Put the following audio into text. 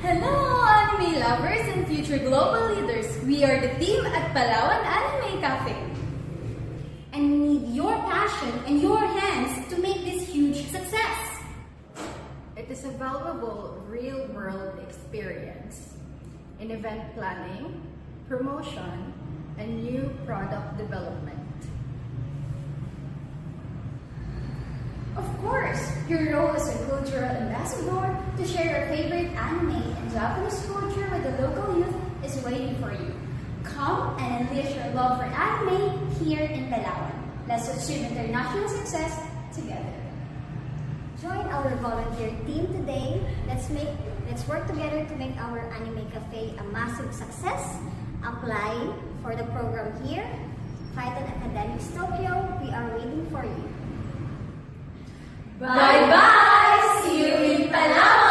Hello, anime lovers and future global leaders. We are the team at Palawan Anime Cafe. And we need your passion and your hands to make this huge success. It is a valuable real-world experience in event planning, promotion, and new product development. Of course, your role as a cultural ambassador to share your favorite anime and Japanese culture with the local youth is waiting for you. Come and unleash your love for anime here in Palawan. Let's achieve international success together. Join our volunteer team today. Let's work together to make our anime cafe a massive success. Apply for the program here. Python Academics Tokyo, we are waiting for you. Bye-bye! See you in Palawan!